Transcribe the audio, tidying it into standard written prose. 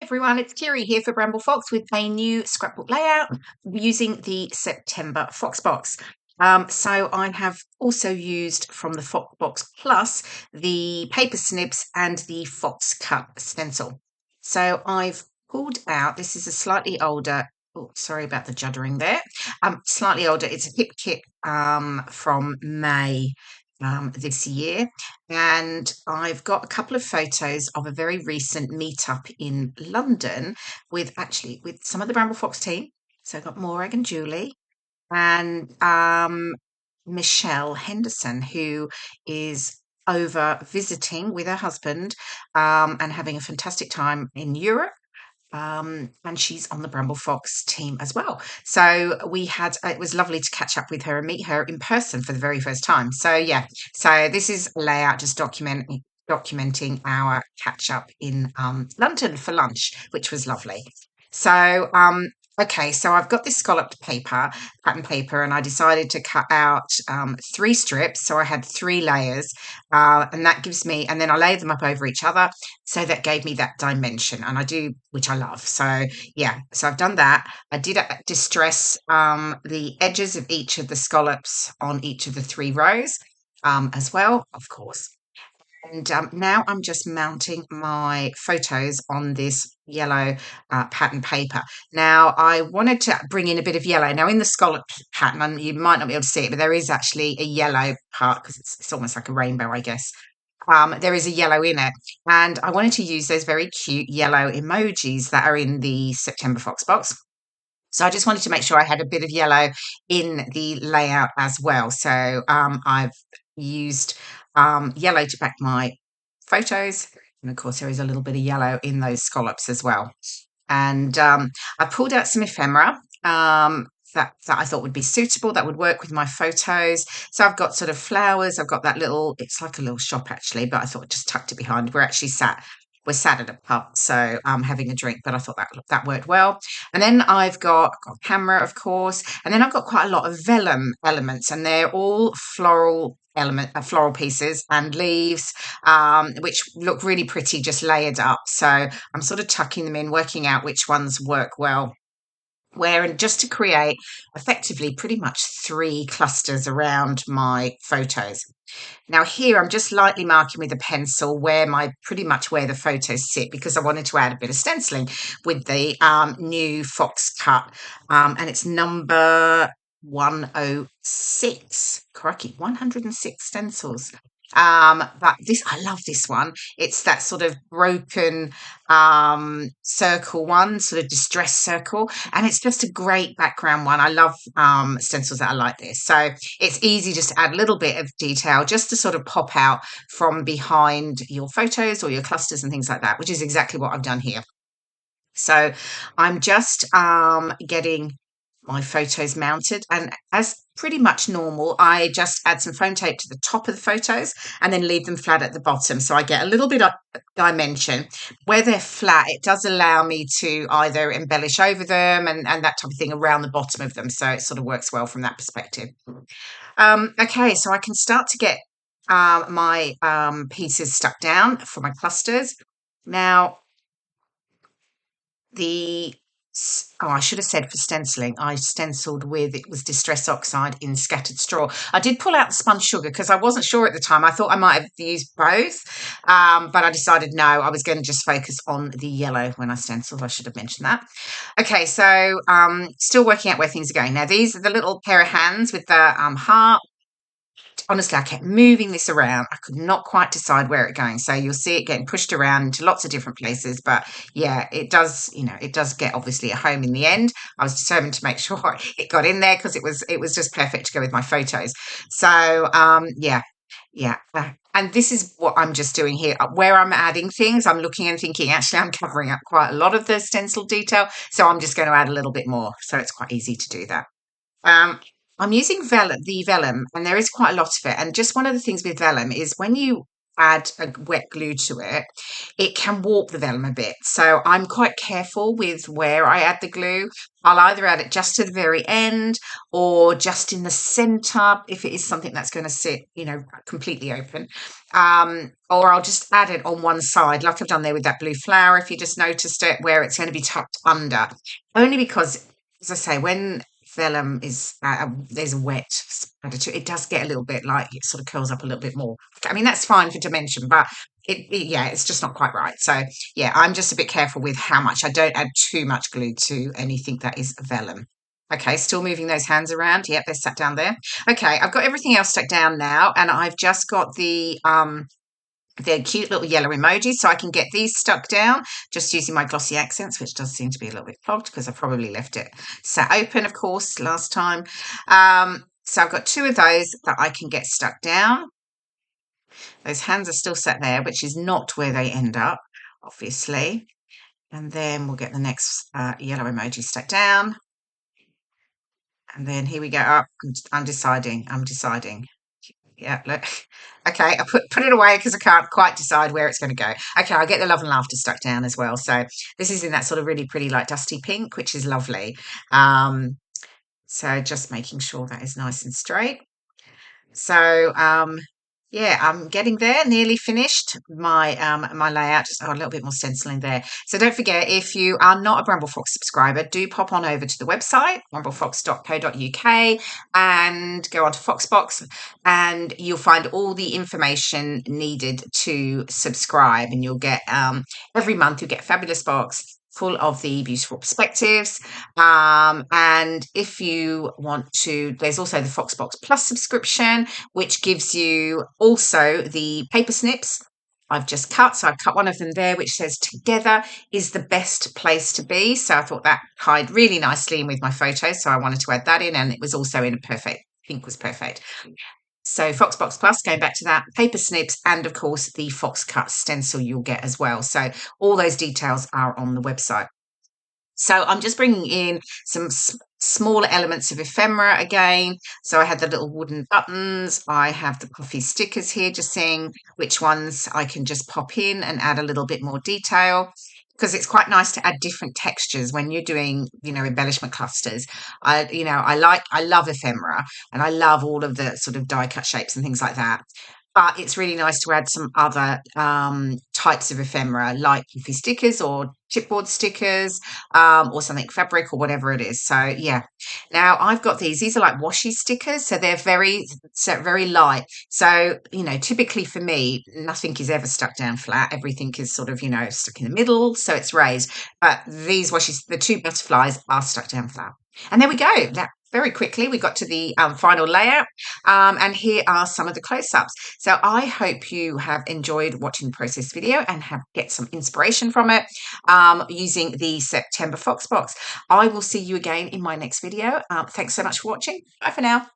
everyone, it's Kirei here for Bramble Fox with a new scrapbook layout using the September Fox box. So I have also used from the Fox box plus the Paper Snips and the Fox cut stencil. So I've pulled out, this is a slightly older, oh sorry about the juddering there, slightly older, it's a hip kit from May this year, and I've got a couple of photos of a very recent meetup in London with some of the Bramble Fox team. So I've got Morag and Julie and Michelle Henderson, who is over visiting with her husband and having a fantastic time in Europe. And she's on the Bramble Fox team as well. So it was lovely to catch up with her and meet her in person for the very first time. So yeah, so this is a layout just documenting our catch up in London for lunch, which was lovely. So okay, so I've got this scalloped pattern paper, and I decided to cut out 3 strips. So I had 3 layers, and that gives me, and then I lay them up over each other. So that gave me that dimension, and I do, which I love. So yeah, so I've done that. I did distress the edges of each of the scallops on each of the 3 rows as well, of course. And now I'm just mounting my photos on this yellow pattern paper. Now, I wanted to bring in a bit of yellow. Now, in the scallop pattern, and you might not be able to see it, but there is actually a yellow part because it's almost like a rainbow, I guess. There is a yellow in it. And I wanted to use those very cute yellow emojis that are in the September Fox box. So I just wanted to make sure I had a bit of yellow in the layout as well. So I've used yellow to back my photos. And of course, there is a little bit of yellow in those scallops as well. And I pulled out some ephemera that I thought would be suitable, that would work with my photos. So I've got sort of flowers. I've got that little, it's like a little shop actually, but I thought I just tucked it behind. We're sat at a pub, so having a drink, but I thought that worked well. And then I've got a camera, of course, and then I've got quite a lot of vellum elements, and they're all floral pieces and leaves, which look really pretty just layered up. So I'm sort of tucking them in, working out which ones work well where, and just to create effectively pretty much 3 clusters around my photos. Now here I'm just lightly marking with a pencil pretty much where the photos sit, because I wanted to add a bit of stenciling with the new Fox cut, and it's number 106. Crikey, 106 stencils. But I love this one. It's that sort of broken circle one, sort of distress circle, and it's just a great background one. I love stencils that are like this. So it's easy just to add a little bit of detail just to sort of pop out from behind your photos or your clusters and things like that, which is exactly what I've done here. So I'm just getting my photos mounted, and as pretty much normal, I just add some foam tape to the top of the photos and then leave them flat at the bottom, so I get a little bit of dimension. Where they're flat, it does allow me to either embellish over them and that type of thing around the bottom of them, so it sort of works well from that perspective. Okay, so I can start to get my pieces stuck down for my clusters. Now, I should have said for stenciling, I stenciled with, it was Distress Oxide in Scattered Straw. I did pull out the spun sugar because I wasn't sure at the time. I thought I might have used both, but I decided no, I was going to just focus on the yellow when I stenciled. I should have mentioned that. Okay, so still working out where things are going. Now, these are the little pair of hands with the heart. Honestly, I kept moving this around. I could not quite decide where it's going. So you'll see it getting pushed around into lots of different places. But yeah, it does, it does get obviously a home in the end. I was determined to make sure it got in there because it was just perfect to go with my photos. So yeah. And this is what I'm just doing here. Where I'm adding things, I'm looking and thinking, actually, I'm covering up quite a lot of the stencil detail. So I'm just going to add a little bit more. So it's quite easy to do that. I'm using the vellum, and there is quite a lot of it. And just one of the things with vellum is when you add a wet glue to it, it can warp the vellum a bit. So I'm quite careful with where I add the glue. I'll either add it just to the very end or just in the center if it is something that's going to sit, completely open. Or I'll just add it on one side, like I've done there with that blue flower, if you just noticed it, where it's going to be tucked under. Only because, as I say, when vellum is there's a wet attitude, it does get a little bit like it sort of curls up a little bit more. I mean, that's fine for dimension, but it's just not quite right. So yeah, I'm just a bit careful with how much. I don't add too much glue to anything that is vellum. Okay, still moving those hands around. Yep, they're sat down there. Okay, I've got everything else stuck down now, and I've just got the cute little yellow emojis, so I can get these stuck down just using my glossy accents, which does seem to be a little bit clogged because I probably left it sat open, of course, last time. So I've got 2 of those that I can get stuck down. Those hands are still sat there, which is not where they end up, obviously. And then we'll get the next yellow emoji stuck down. And then here we go. Oh, I'm deciding. Yeah, look. Okay, I put it away because I can't quite decide where it's going to go. Okay, I'll get the love and laughter stuck down as well. So this is in that sort of really pretty, like dusty pink, which is lovely. So just making sure that is nice and straight. So yeah, I'm getting there, nearly finished my my layout. Just a little bit more stenciling there. So don't forget, if you are not a Bramble Fox subscriber, do pop on over to the website, bramblefox.co.uk, and go on to Foxbox, and you'll find all the information needed to subscribe. And you'll get every month you'll get a fabulous box full of the beautiful perspectives. And if you want to, there's also the Foxbox Plus subscription, which gives you also the paper snips I've just cut. So I've cut one of them there, which says together is the best place to be. So I thought that tied really nicely in with my photos. So I wanted to add that in, and it was also in a perfect, pink was perfect. So Foxbox Plus, going back to that, paper snips, and of course the Fox Cut stencil you'll get as well. So all those details are on the website. So I'm just bringing in some smaller elements of ephemera again. So I had the little wooden buttons. I have the puffy stickers here, just seeing which ones I can just pop in and add a little bit more detail, because it's quite nice to add different textures when you're doing, embellishment clusters. I love ephemera, and I love all of the sort of die cut shapes and things like that. But it's really nice to add some other types of ephemera, like puffy stickers or chipboard stickers, or something fabric or whatever it is. So yeah. Now I've got these. These are like washi stickers, so they're very light. So typically for me, nothing is ever stuck down flat. Everything is sort of stuck in the middle, so it's raised. But these washi, the 2 butterflies, are stuck down flat. And there we go. That very quickly we got to the final layout, and here are some of the close-ups. So I hope you have enjoyed watching the process video and get some inspiration from it, using the September Fox box. I will see you again in my next video. Thanks so much for watching. Bye for now.